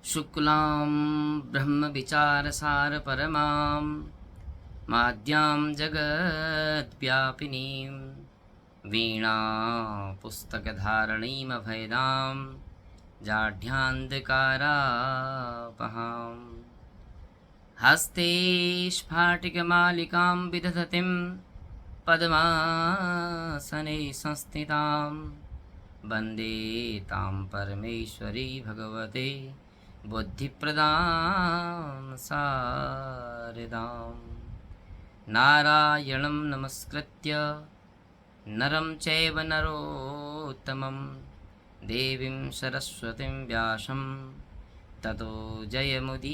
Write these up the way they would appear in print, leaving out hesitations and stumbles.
शुक्लां ब्रह्मविचारसारपरमां माद्यां जगद्व्यापिनीं वीणापुस्तकधारणीमभयदां जाढ्यान्धकारापहाम् हस्ते स्फाटिकमालिकां विदधतीं पद्मासने संस्थितां वन्दे तां परमेश्वरी भगवते बुद्धिप्रदां शारदां। नारायणं नमस्कृत्य नरं चैव नरोत्तमं देवीं सरस्वतीं व्यासं ततो जयमुदीरये।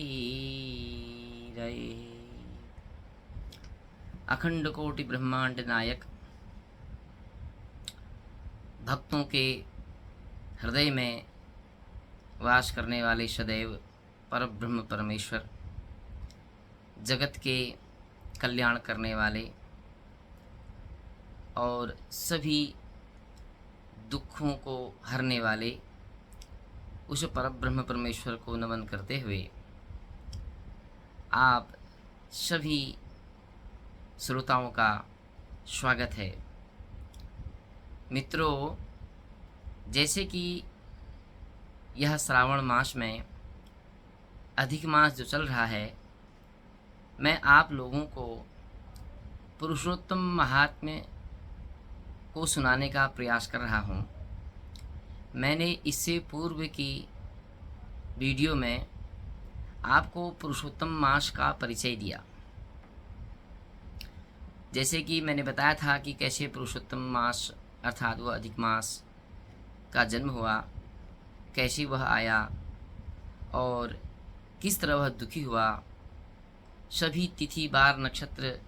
अखंड कोटि ब्रह्मांड नायक भक्तों के हृदय में वास करने वाले सदैव परब्रह्म परमेश्वर, जगत के कल्याण करने वाले और सभी दुखों को हरने वाले उस परब्रह्म परमेश्वर को नमन करते हुए आप सभी श्रोताओं का स्वागत है। मित्रों, जैसे कि यह श्रावण मास में अधिक मास जो चल रहा है, मैं आप लोगों को पुरुषोत्तम महात्म्य को सुनाने का प्रयास कर रहा हूँ। मैंने इससे पूर्व की वीडियो में आपको पुरुषोत्तम मास का परिचय दिया। जैसे कि मैंने बताया था कि कैसे पुरुषोत्तम मास अर्थात वह अधिक मास का जन्म हुआ, कैसे वह आया और किस तरह वह दुखी हुआ। सभी तिथि बार नक्षत्र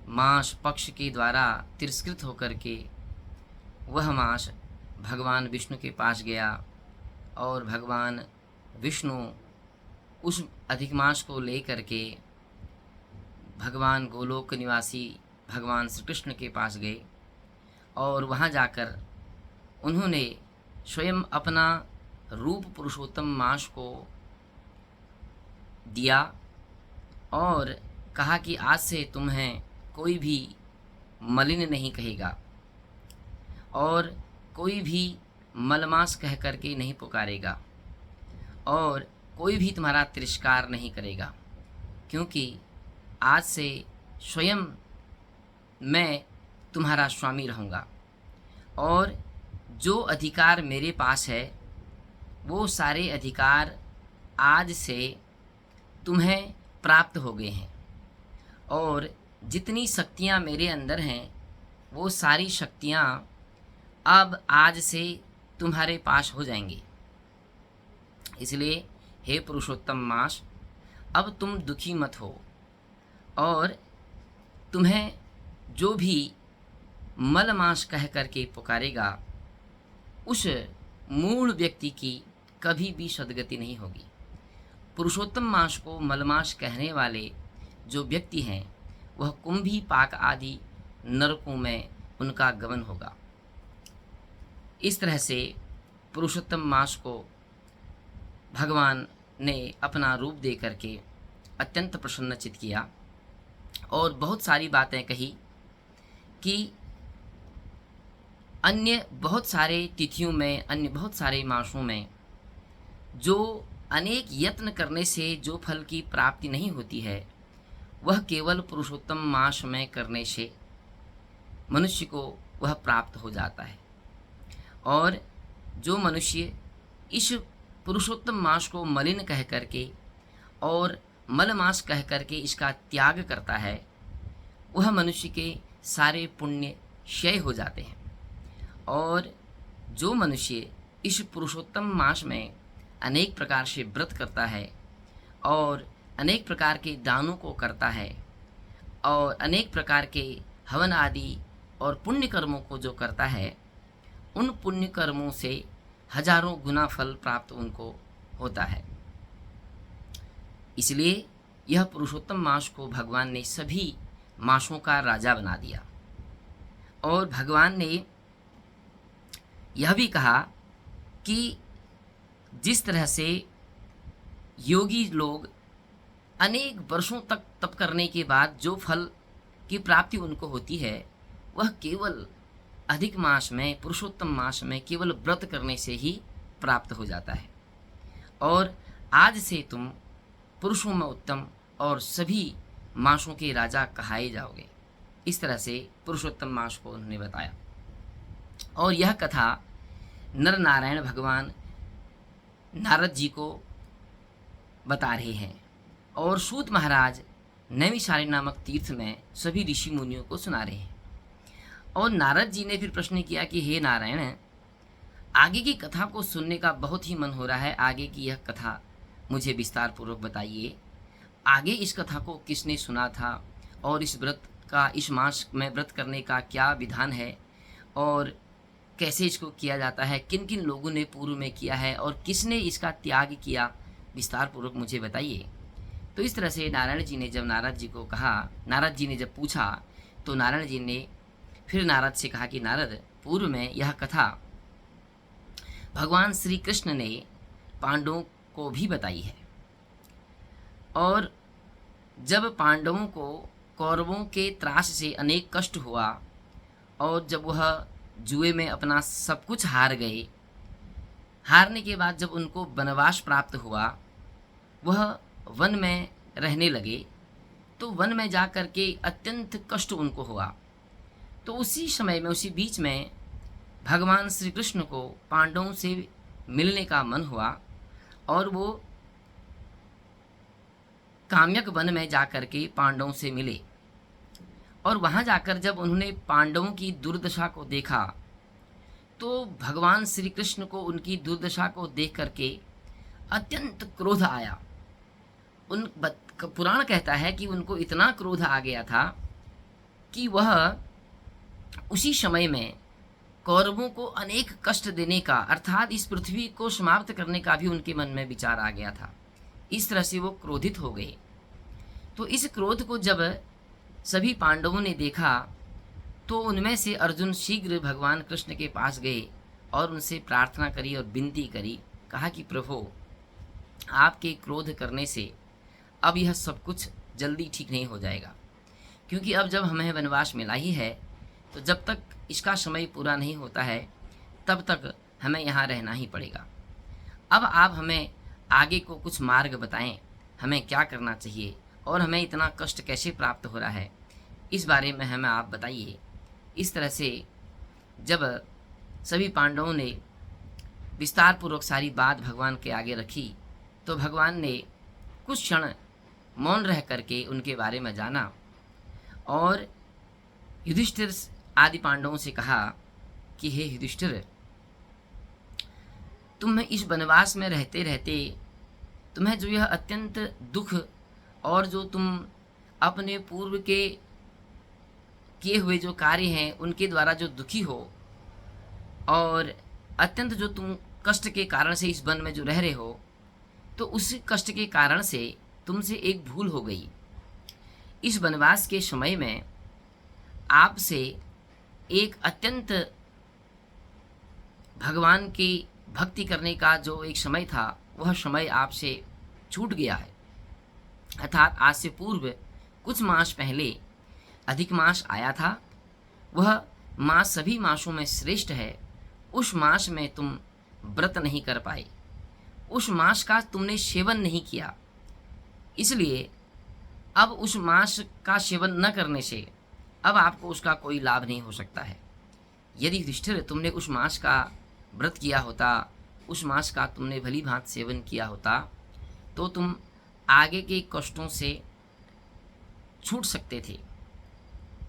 मास पक्ष के द्वारा तिरस्कृत होकर के वह मास भगवान विष्णु के पास गया और भगवान विष्णु उस अधिक मास को लेकर के भगवान गोलोक निवासी भगवान श्री कृष्ण के पास गए और वहाँ जाकर उन्होंने स्वयं अपना रूप पुरुषोत्तम मास को दिया और कहा कि आज से तुम्हें कोई भी मलिन नहीं कहेगा और कोई भी मलमास कह करके नहीं पुकारेगा और कोई भी तुम्हारा तिरस्कार नहीं करेगा, क्योंकि आज से स्वयं मैं तुम्हारा स्वामी रहूँगा और जो अधिकार मेरे पास है वो सारे अधिकार आज से तुम्हें प्राप्त हो गए हैं और जितनी शक्तियाँ मेरे अंदर हैं वो सारी शक्तियाँ अब आज से तुम्हारे पास हो जाएंगी। इसलिए हे पुरुषोत्तम मास, अब तुम दुखी मत हो और तुम्हें जो भी मलमास कह करके पुकारेगा उस मूढ़ व्यक्ति की कभी भी सद्गति नहीं होगी। पुरुषोत्तम मास को मलमास कहने वाले जो व्यक्ति हैं वह कुंभी पाक आदि नरकों में उनका गमन होगा। इस तरह से पुरुषोत्तम मास को भगवान ने अपना रूप दे करके अत्यंत प्रसन्नचित किया और बहुत सारी बातें कही कि अन्य बहुत सारे तिथियों में, अन्य बहुत सारे मासों में जो अनेक यत्न करने से जो फल की प्राप्ति नहीं होती है वह केवल पुरुषोत्तम मास में करने से मनुष्य को वह प्राप्त हो जाता है। और जो मनुष्य इस पुरुषोत्तम मास को मलिन कह करके और मलमास कह करके इसका त्याग करता है वह मनुष्य के सारे पुण्य क्षय हो जाते हैं। और जो मनुष्य इस पुरुषोत्तम मास में अनेक प्रकार से व्रत करता है और अनेक प्रकार के दानों को करता है और अनेक प्रकार के हवन आदि और पुण्य कर्मों को जो करता है, उन पुण्य कर्मों से हजारों गुना फल प्राप्त उनको होता है। इसलिए यह पुरुषोत्तम मास को भगवान ने सभी मासों का राजा बना दिया और भगवान ने यह भी कहा कि जिस तरह से योगी लोग अनेक वर्षों तक तप करने के बाद जो फल की प्राप्ति उनको होती है, वह केवल अधिक मास में, पुरुषोत्तम मास में केवल व्रत करने से ही प्राप्त हो जाता है। और आज से तुम पुरुषों में उत्तम और सभी मासों के राजा कहाए जाओगे। इस तरह से पुरुषोत्तम मास को उन्होंने बताया। और यह कथा नर नारायण भगवान नारद जी को बता रहे हैं और सूत महाराज नैमिषारण्य नामक तीर्थ में सभी ऋषि मुनियों को सुना रहे हैं। और नारद जी ने फिर प्रश्न किया कि हे नारायण, आगे की कथा को सुनने का बहुत ही मन हो रहा है, आगे की यह कथा मुझे विस्तार पूर्वक बताइए। आगे इस कथा को किसने सुना था और इस व्रत का, इस मास में व्रत करने का क्या विधान है और कैसे इसको किया जाता है, किन किन लोगों ने पूर्व में किया है और किसने इसका त्याग किया, विस्तार पूर्वक मुझे बताइए। तो इस तरह से नारायण जी ने जब नारद जी को कहा, नारद जी ने जब पूछा, तो नारायण जी ने फिर नारद से कहा कि नारद, पूर्व में यह कथा भगवान श्री कृष्ण ने पांडवों को भी बताई है। और जब पांडवों को कौरवों के त्रास से अनेक कष्ट हुआ और जब वह जुए में अपना सब कुछ हार गए, हारने के बाद जब उनको वनवास प्राप्त हुआ, वह वन में रहने लगे, तो वन में जा कर के अत्यंत कष्ट उनको हुआ। तो उसी समय में, उसी बीच में भगवान श्री कृष्ण को पांडवों से मिलने का मन हुआ और वो काम्यक वन में जा कर के पांडवों से मिले। और वहाँ जाकर जब उन्होंने पांडवों की दुर्दशा को देखा, तो भगवान श्री कृष्ण को उनकी दुर्दशा को देख करके अत्यंत क्रोध आया। पुराण कहता है कि उनको इतना क्रोध आ गया था कि वह उसी समय में कौरवों को अनेक कष्ट देने का, अर्थात इस पृथ्वी को समाप्त करने का भी उनके मन में विचार आ गया था। इस तरह से वो क्रोधित हो गए। तो इस क्रोध को जब सभी पांडवों ने देखा, तो उनमें से अर्जुन शीघ्र भगवान कृष्ण के पास गए और उनसे प्रार्थना करी और विनती करी। कहा कि प्रभु, आपके क्रोध करने से अब यह सब कुछ जल्दी ठीक नहीं हो जाएगा, क्योंकि अब जब हमें वनवास मिला ही है, तो जब तक इसका समय पूरा नहीं होता है तब तक हमें यहाँ रहना ही पड़ेगा। अब आप हमें आगे को कुछ मार्ग बताएं, हमें क्या करना चाहिए और हमें इतना कष्ट कैसे प्राप्त हो रहा है, इस बारे में हमें आप बताइए। इस तरह से जब सभी पांडवों ने विस्तार पूर्वक सारी बात भगवान के आगे रखी, तो भगवान ने कुछ क्षण मौन रह करके उनके बारे में जाना और युधिष्ठिर आदि पांडवों से कहा कि हे युधिष्ठिर, तुम इस वनवास में रहते रहते तुम्हें जो यह अत्यंत दुख और जो तुम अपने पूर्व के किए हुए जो कार्य हैं उनके द्वारा जो दुखी हो और अत्यंत जो तुम कष्ट के कारण से इस वन में जो रह रहे हो, तो उस कष्ट के कारण से तुमसे एक भूल हो गई। इस वनवास के समय में आपसे एक अत्यंत भगवान की भक्ति करने का जो एक समय था, वह समय आपसे छूट गया है। अर्थात आज से पूर्व कुछ मास पहले अधिक मास आया था, वह मास सभी मासों में श्रेष्ठ है। उस मास में तुम व्रत नहीं कर पाए, उस मास का तुमने सेवन नहीं किया, इसलिए अब उस मास का सेवन न करने से अब आपको उसका कोई लाभ नहीं हो सकता है। यदि युधिष्ठिर तुमने उस मास का व्रत किया होता, उस मास का तुमने भली भांति सेवन किया होता, तो तुम आगे के कष्टों से छूट सकते थे।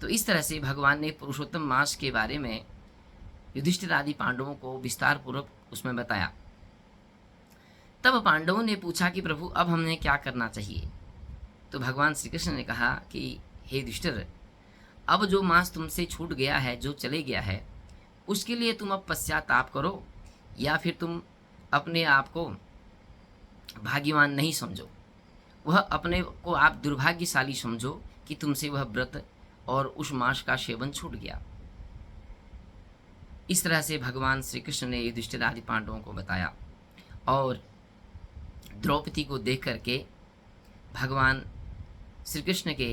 तो इस तरह से भगवान ने पुरुषोत्तम मास के बारे में युधिष्ठिर आदि पांडवों को विस्तार पूर्वक उसमें बताया। तब पांडवों ने पूछा कि प्रभु, अब हमें क्या करना चाहिए? तो भगवान श्री कृष्ण ने कहा कि हे युधिष्ठिर, अब जो मास तुमसे छूट गया है, जो चले गया है, उसके लिए तुम अब पश्चाताप करो या फिर तुम अपने आप को भाग्यवान नहीं समझो, वह अपने को आप दुर्भाग्यशाली समझो कि तुमसे वह व्रत और उस मास का सेवन छूट गया। इस तरह से भगवान श्री कृष्ण ने युधिष्ठिर आदि पांडवों को बताया और द्रौपदी को देख करके भगवान श्री कृष्ण के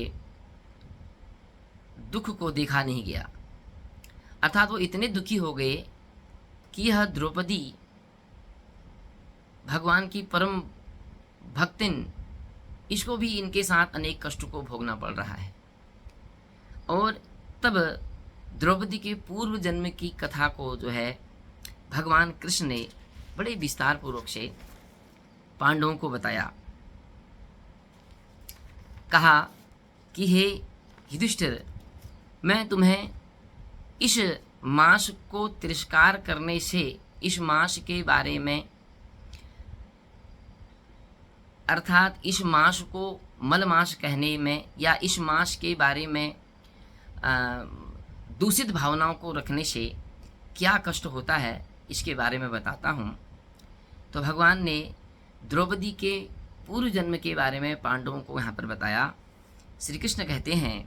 दुख को देखा नहीं गया, अर्थात वो इतने दुखी हो गए कि यह द्रौपदी भगवान की परम भक्तिन, इसको भी इनके साथ अनेक कष्टों को भोगना पड़ रहा है। और तब द्रौपदी के पूर्व जन्म की कथा को जो है भगवान कृष्ण ने बड़े विस्तार पूर्वक से पांडवों को बताया। कहा कि हे युधिष्ठिर, मैं तुम्हें इस मांस को तिरस्कार करने से, इस मांस के बारे में, अर्थात इस मांस को मल मांस कहने में या इस मांस के बारे में दूषित भावनाओं को रखने से क्या कष्ट होता है, इसके बारे में बताता हूँ। तो भगवान ने द्रौपदी के पूर्व जन्म के बारे में पांडवों को यहाँ पर बताया। श्री कृष्ण कहते हैं,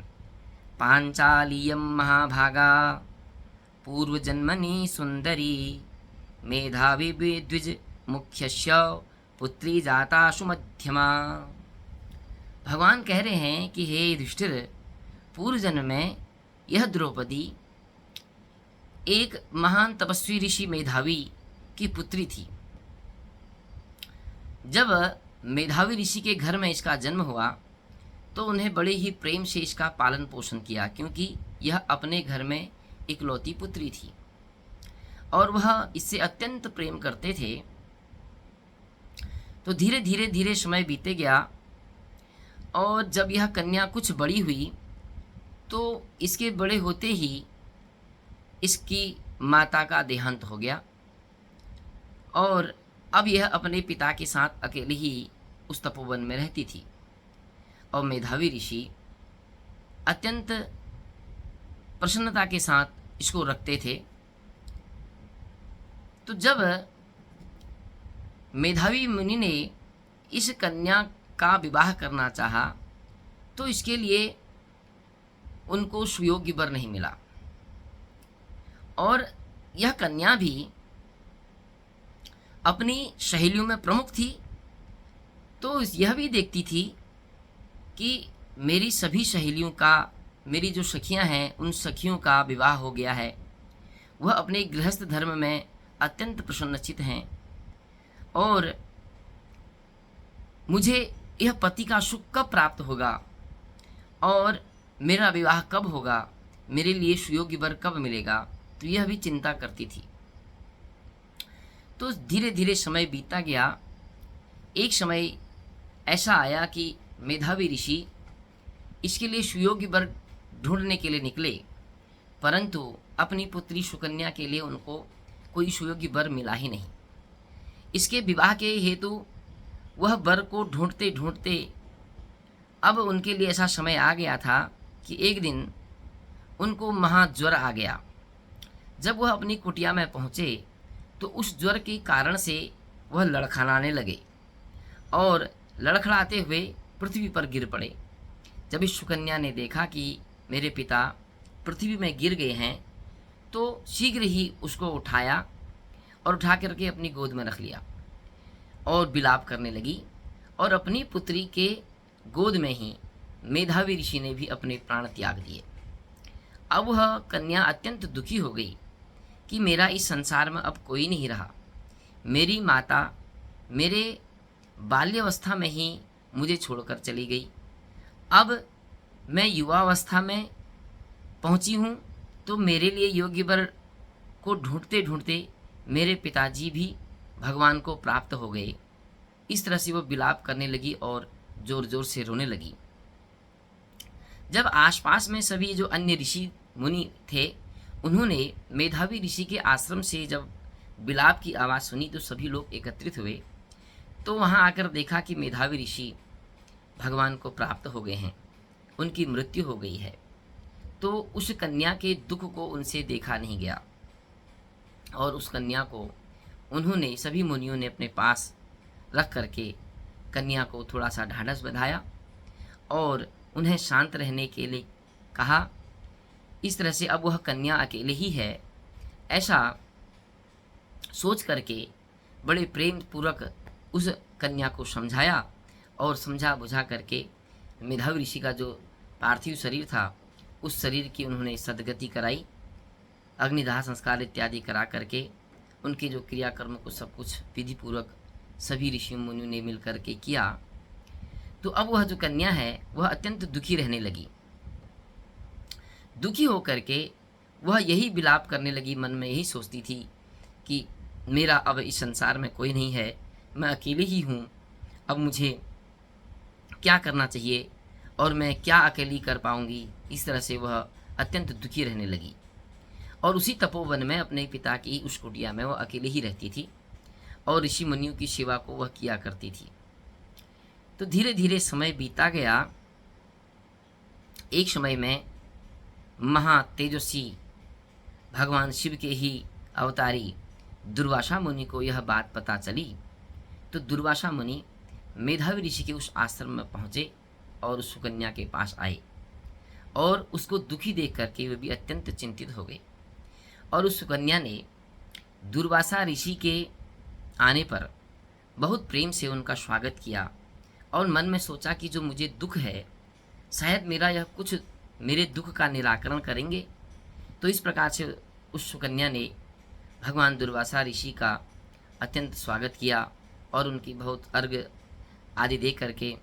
पांचालीयम महाभागा पूर्व जन्मनि सुंदरी मेधावी द्विज मुख्यस्य पुत्री जाता सुमध्यमा। भगवान कह रहे हैं कि हे युधिष्ठिर, पूर्व जन्म में यह द्रौपदी एक महान तपस्वी ऋषि मेधावी की पुत्री थी। जब मेधावी ऋषि के घर में इसका जन्म हुआ तो उन्हें बड़े ही प्रेम से इसका पालन पोषण किया, क्योंकि यह अपने घर में इकलौती पुत्री थी और वह इससे अत्यंत प्रेम करते थे। तो धीरे धीरे समय बीते गया और जब यह कन्या कुछ बड़ी हुई तो इसके बड़े होते ही इसकी माता का देहांत हो गया और अब यह अपने पिता के साथ अकेले ही उस तपोवन में रहती थी। और मेधावी ऋषि अत्यंत प्रसन्नता के साथ इसको रखते थे। तो जब मेधावी मुनि ने इस कन्या का विवाह करना चाहा तो इसके लिए उनको सुयोग्य वर नहीं मिला और यह कन्या भी अपनी सहेलियों में प्रमुख थी। तो यह भी देखती थी कि मेरी सभी सहेलियों का, मेरी जो सखियां हैं उन सखियों का विवाह हो गया है, वह अपने गृहस्थ धर्म में अत्यंत प्रसन्नचित हैं और मुझे यह पति का सुख कब प्राप्त होगा और मेरा विवाह कब होगा, मेरे लिए सुयोग्य वर कब मिलेगा, तो यह भी चिंता करती थी। तो धीरे धीरे समय बीतता गया। एक समय ऐसा आया कि मेधावी ऋषि इसके लिए सुयोग्य वर ढूंढने के लिए निकले, परंतु अपनी पुत्री सुकन्या के लिए उनको कोई सुयोग्य वर मिला ही नहीं। इसके विवाह के हेतु वह वर को ढूंढते ढूंढते अब उनके लिए ऐसा समय आ गया था कि एक दिन उनको महाज्वर आ गया। जब वह अपनी कुटिया में पहुँचे तो उस ज्वर के कारण से वह लड़खड़ाने लगे और लड़खड़ाते हुए पृथ्वी पर गिर पड़े। जब इस सुकन्या ने देखा कि मेरे पिता पृथ्वी में गिर गए हैं तो शीघ्र ही उसको उठाया और उठा करके अपनी गोद में रख लिया और विलाप करने लगी और अपनी पुत्री के गोद में ही मेधावी ऋषि ने भी अपने प्राण त्याग दिए। अब वह कन्या अत्यंत दुखी हो गई कि मेरा इस संसार में अब कोई नहीं रहा। मेरी माता मेरे बाल्यावस्था में ही मुझे छोड़कर चली गई। अब मैं युवावस्था में पहुंची हूं तो मेरे लिए योग्य वर को ढूंढते ढूंढते मेरे पिताजी भी भगवान को प्राप्त हो गए। इस तरह से वो विलाप करने लगी और जोर जोर से रोने लगी। जब आसपास में सभी जो अन्य ऋषि मुनि थे उन्होंने मेधावी ऋषि के आश्रम से जब विलाप की आवाज़ सुनी तो सभी लोग एकत्रित हुए। तो वहाँ आकर देखा कि मेधावी ऋषि भगवान को प्राप्त हो गए हैं, उनकी मृत्यु हो गई है। तो उस कन्या के दुख को उनसे देखा नहीं गया और उस कन्या को उन्होंने, सभी मुनियों ने अपने पास रख करके कन्या को थोड़ा सा ढाढ़स बंधाया और उन्हें शांत रहने के लिए कहा। इस तरह से अब वह कन्या अकेले ही है, ऐसा सोच करके बड़े प्रेम पूर्वक उस कन्या को समझाया और समझा बुझा करके मेधावी ऋषि का जो पार्थिव शरीर था उस शरीर की उन्होंने सद्गति कराई। अग्निदाह संस्कार इत्यादि करा करके उनके जो क्रियाकर्म को सब कुछ विधि पूर्वक सभी ऋषि मुनियों ने मिल करके किया। तो अब वह जो कन्या है वह अत्यंत दुखी रहने लगी। दुखी होकर के वह यही विलाप करने लगी, मन में यही सोचती थी कि मेरा अब इस संसार में कोई नहीं है, मैं अकेले ही हूँ, अब मुझे क्या करना चाहिए और मैं क्या अकेली कर पाऊँगी। इस तरह से वह अत्यंत दुखी रहने लगी और उसी तपोवन में अपने पिता की उस कुटिया में वह अकेले ही रहती थी और ऋषि मुनियों की सेवा को वह किया करती थी। तो धीरे धीरे समय बीता गया। एक समय में महातेजस्वी भगवान शिव के ही अवतारी दुर्वासा मुनि को यह बात पता चली। तो दुर्वासा मुनि मेधावी ऋषि के उस आश्रम में पहुँचे और उस सुकन्या के पास आए और उसको दुखी देख करके वे भी अत्यंत चिंतित हो गए। और उस सुकन्या ने दुर्वासा ऋषि के आने पर बहुत प्रेम से उनका स्वागत किया और मन में सोचा कि जो मुझे दुख है शायद मेरा यह कुछ मेरे दुख का निराकरण करेंगे। तो इस प्रकार से उस सुकन्या ने भगवान दुर्वासा ऋषि का अत्यंत स्वागत किया और उनकी बहुत अर्घ्य आदि दे करके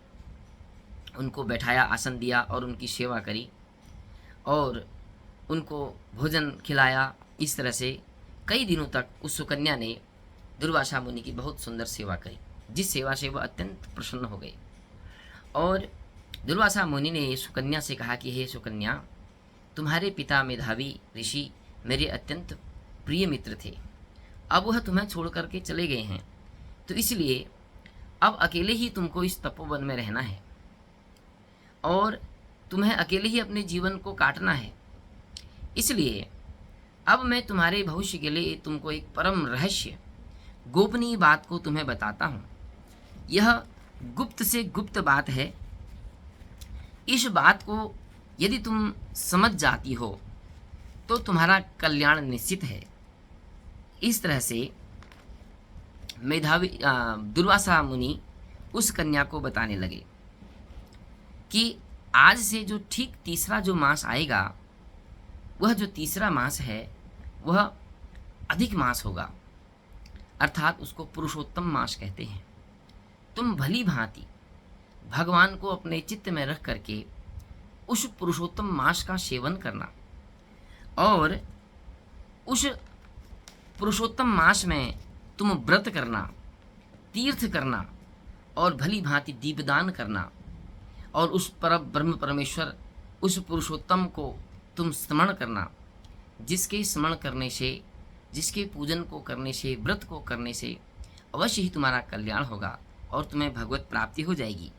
उनको बैठाया, आसन दिया और उनकी सेवा करी और उनको भोजन खिलाया। इस तरह से कई दिनों तक उस सुकन्या ने दुर्वासा मुनि की बहुत सुंदर सेवा करी, जिस सेवा से वह अत्यंत प्रसन्न हो गए। और दुर्वासा मुनि ने सुकन्या से कहा कि हे सुकन्या, तुम्हारे पिता मेधावी ऋषि मेरे अत्यंत प्रिय मित्र थे, अब वह तुम्हें छोड़ करके चले गए हैं, तो इसलिए अब अकेले ही तुमको इस तपोवन में रहना है और तुम्हें अकेले ही अपने जीवन को काटना है। इसलिए अब मैं तुम्हारे भविष्य के लिए तुमको एक परम रहस्य गोपनीय बात को तुम्हें बताता हूँ। यह गुप्त से गुप्त बात है। इस बात को यदि तुम समझ जाती हो तो तुम्हारा कल्याण निश्चित है। इस तरह से मेधावी दुर्वासा मुनि उस कन्या को बताने लगे कि आज से जो ठीक तीसरा जो मास आएगा, वह जो तीसरा मास है वह अधिक मास होगा, अर्थात उसको पुरुषोत्तम मास कहते हैं। तुम भली भांति भगवान को अपने चित्त में रख करके उस पुरुषोत्तम मास का सेवन करना और उस पुरुषोत्तम मास में तुम व्रत करना, तीर्थ करना और भली भांति दीपदान करना और उस पर ब्रह्म परमेश्वर उस पुरुषोत्तम को तुम स्मरण करना, जिसके स्मरण करने से, जिसके पूजन को करने से, व्रत को करने से अवश्य ही तुम्हारा कल्याण होगा और तुम्हें भगवत प्राप्ति हो जाएगी।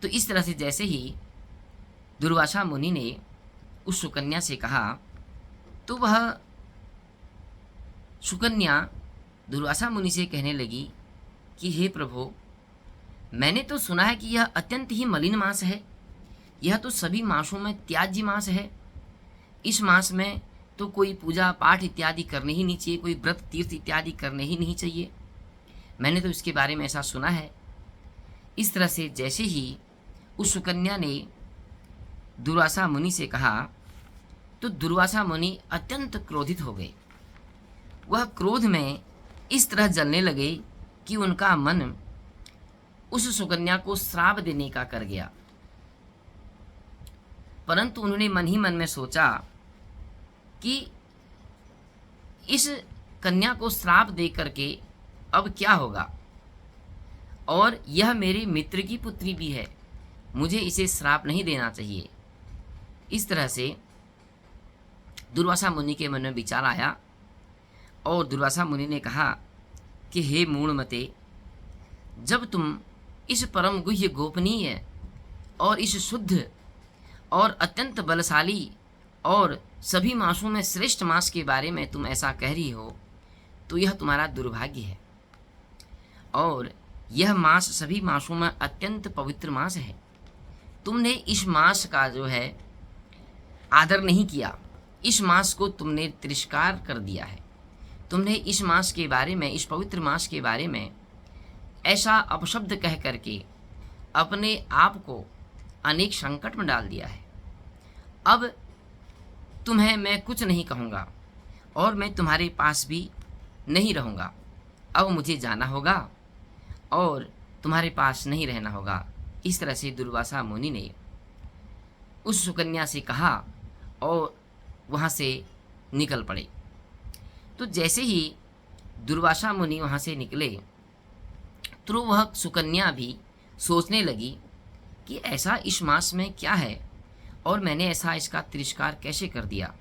तो इस तरह से जैसे ही दुर्वासा मुनि ने उस सुकन्या से कहा तो वह सुकन्या दुर्वासा मुनि से कहने लगी कि हे प्रभु, मैंने तो सुना है कि यह अत्यंत ही मलिन मास है, यह तो सभी मासों में त्याज्य मास है। इस मास में तो कोई पूजा पाठ इत्यादि करने ही नहीं चाहिए, कोई व्रत तीर्थ इत्यादि करने ही नहीं चाहिए। मैंने तो इसके बारे में ऐसा सुना है। इस तरह से जैसे ही उस सुकन्या ने दुर्वासा मुनि से कहा तो दुर्वासा मुनि अत्यंत क्रोधित हो गए। वह क्रोध में इस तरह जलने लगे कि उनका मन उस सुकन्या को श्राप देने का कर गया। परंतु उन्होंने मन ही मन में सोचा कि इस कन्या को श्राप दे करके अब क्या होगा, और यह मेरे मित्र की पुत्री भी है, मुझे इसे श्राप नहीं देना चाहिए। इस तरह से दुर्वासा मुनि के मन में विचार आया और दुर्वासा मुनि ने कहा कि हे मूढ़मते, जब तुम इस परम गुह्य गोपनीय और इस शुद्ध और अत्यंत बलशाली और सभी मासों में श्रेष्ठ मास के बारे में तुम ऐसा कह रही हो, तो यह तुम्हारा दुर्भाग्य है और यह मास सभी मासों में अत्यंत पवित्र मास है। तुमने इस मास का जो है आदर नहीं किया, इस मास को तुमने तिरस्कार कर दिया है। तुमने इस मास के बारे में, इस पवित्र मास के बारे में ऐसा अपशब्द कह करके अपने आप को अनेक संकट में डाल दिया है। अब तुम्हें मैं कुछ नहीं कहूँगा और मैं तुम्हारे पास भी नहीं रहूँगा। अब मुझे जाना होगा और तुम्हारे पास नहीं रहना होगा। इस तरह से दुर्वासा मुनि ने उस सुकन्या से कहा और वहाँ से निकल पड़े। तो जैसे ही दुर्वासा मुनि वहाँ से निकले तो वह सुकन्या भी सोचने लगी कि ऐसा इस मास में क्या है और मैंने ऐसा इसका तिरस्कार कैसे कर दिया।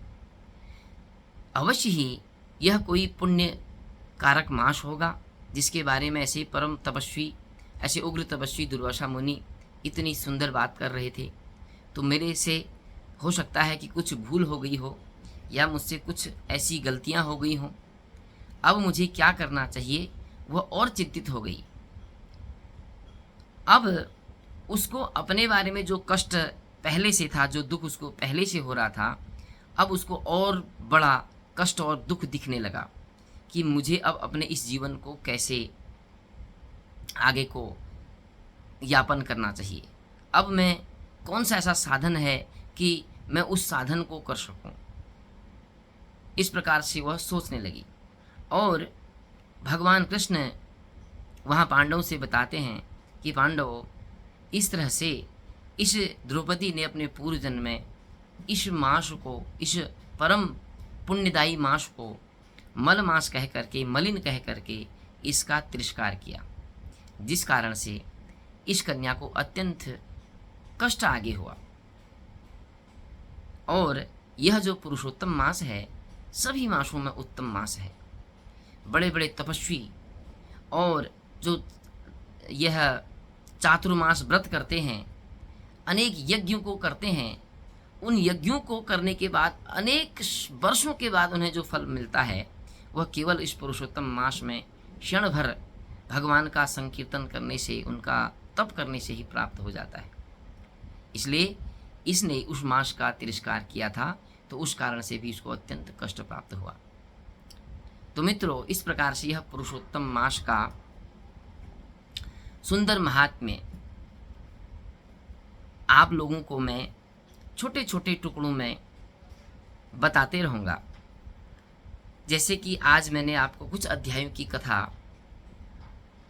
अवश्य ही यह कोई पुण्य कारक मास होगा जिसके बारे में ऐसे परम तपस्वी, ऐसे उग्र तपस्वी दुर्वासा मुनि इतनी सुंदर बात कर रहे थे। तो मेरे से हो सकता है कि कुछ भूल हो गई हो या मुझसे कुछ ऐसी गलतियां हो गई हों। अब मुझे क्या करना चाहिए, वह और चिंतित हो गई। अब उसको अपने बारे में जो कष्ट पहले से था, जो दुख उसको पहले से हो रहा था, अब उसको और बड़ा कष्ट और दुख दिखने लगा कि मुझे अब अपने इस जीवन को कैसे आगे को यापन करना चाहिए। अब मैं कौन सा ऐसा साधन है कि मैं उस साधन को कर सकूं। इस प्रकार से वह सोचने लगी और भगवान कृष्ण वहाँ पांडवों से बताते हैं कि पांडवों, इस तरह से इस द्रौपदी ने अपने पूर्व जन्म में इस मास को, इस परम पुण्यदायी मास को मल मास कह करके, मलिन कह करके इसका तिरस्कार किया, जिस कारण से इस कन्या को अत्यंत कष्ट आगे हुआ। और यह जो पुरुषोत्तम मास है सभी मासों में उत्तम मास है। बड़े बड़े तपस्वी और जो यह चातुर्मास व्रत करते हैं, अनेक यज्ञों को करते हैं, उन यज्ञों को करने के बाद अनेक वर्षों के बाद उन्हें जो फल मिलता है वह केवल इस पुरुषोत्तम मास में क्षण भर भगवान का संकीर्तन करने से, उनका तप करने से ही प्राप्त हो जाता है। इसलिए इसने उस मास का तिरस्कार किया था, तो उस कारण से भी इसको अत्यंत कष्ट प्राप्त हुआ। तो मित्रों, इस प्रकार से यह पुरुषोत्तम मास का सुंदर महात्म्य आप लोगों को मैं छोटे छोटे टुकड़ों में बताते रहूँगा। जैसे कि आज मैंने आपको कुछ अध्यायों की कथा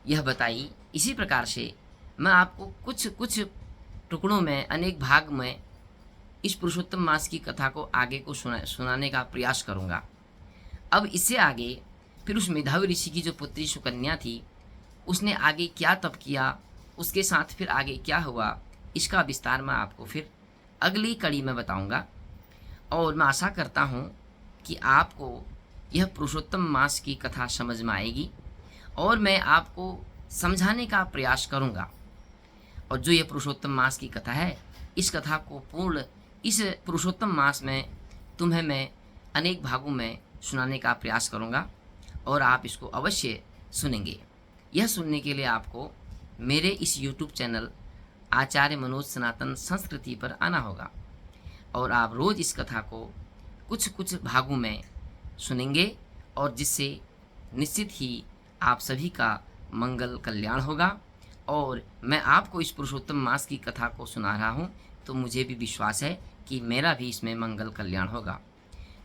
यह बताई, इसी प्रकार से मैं आपको कुछ कुछ टुकड़ों में, अनेक भाग में इस पुरुषोत्तम मास की कथा को आगे को सुनाने का प्रयास करूँगा। अब इससे आगे फिर उस मेधावी ऋषि की जो पुत्री सुकन्या थी, उसने आगे क्या तप किया, उसके साथ फिर आगे क्या हुआ, इसका विस्तार मैं आपको फिर अगली कड़ी में बताऊंगा। और मैं आशा करता हूँ कि आपको यह पुरुषोत्तम मास की कथा समझ में आएगी और मैं आपको समझाने का प्रयास करूँगा। और जो यह पुरुषोत्तम मास की कथा है, इस कथा को पूर्ण इस पुरुषोत्तम मास में तुम्हें मैं अनेक भागों में सुनाने का प्रयास करूँगा और आप इसको अवश्य सुनेंगे। यह सुनने के लिए आपको मेरे इस YouTube चैनल आचार्य मनोज सनातन संस्कृति पर आना होगा और आप रोज़ इस कथा को कुछ कुछ भागों में सुनेंगे और जिससे निश्चित ही आप सभी का मंगल कल्याण होगा। और मैं आपको इस पुरुषोत्तम मास की कथा को सुना रहा हूँ तो मुझे भी विश्वास है कि मेरा भी इसमें मंगल कल्याण होगा।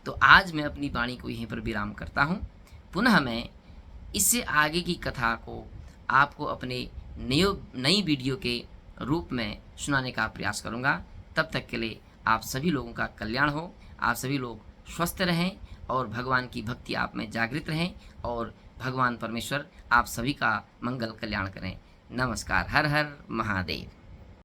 तो आज मैं अपनी वाणी को यहीं पर विराम करता हूँ। पुनः मैं इससे आगे की कथा को आपको अपने नई वीडियो के रूप में सुनाने का प्रयास करूँगा। तब तक के लिए आप सभी लोगों का कल्याण हो, आप सभी लोग स्वस्थ रहें और भगवान की भक्ति आप में जागृत रहें और भगवान परमेश्वर आप सभी का मंगल कल्याण करें। नमस्कार। हर हर महादेव।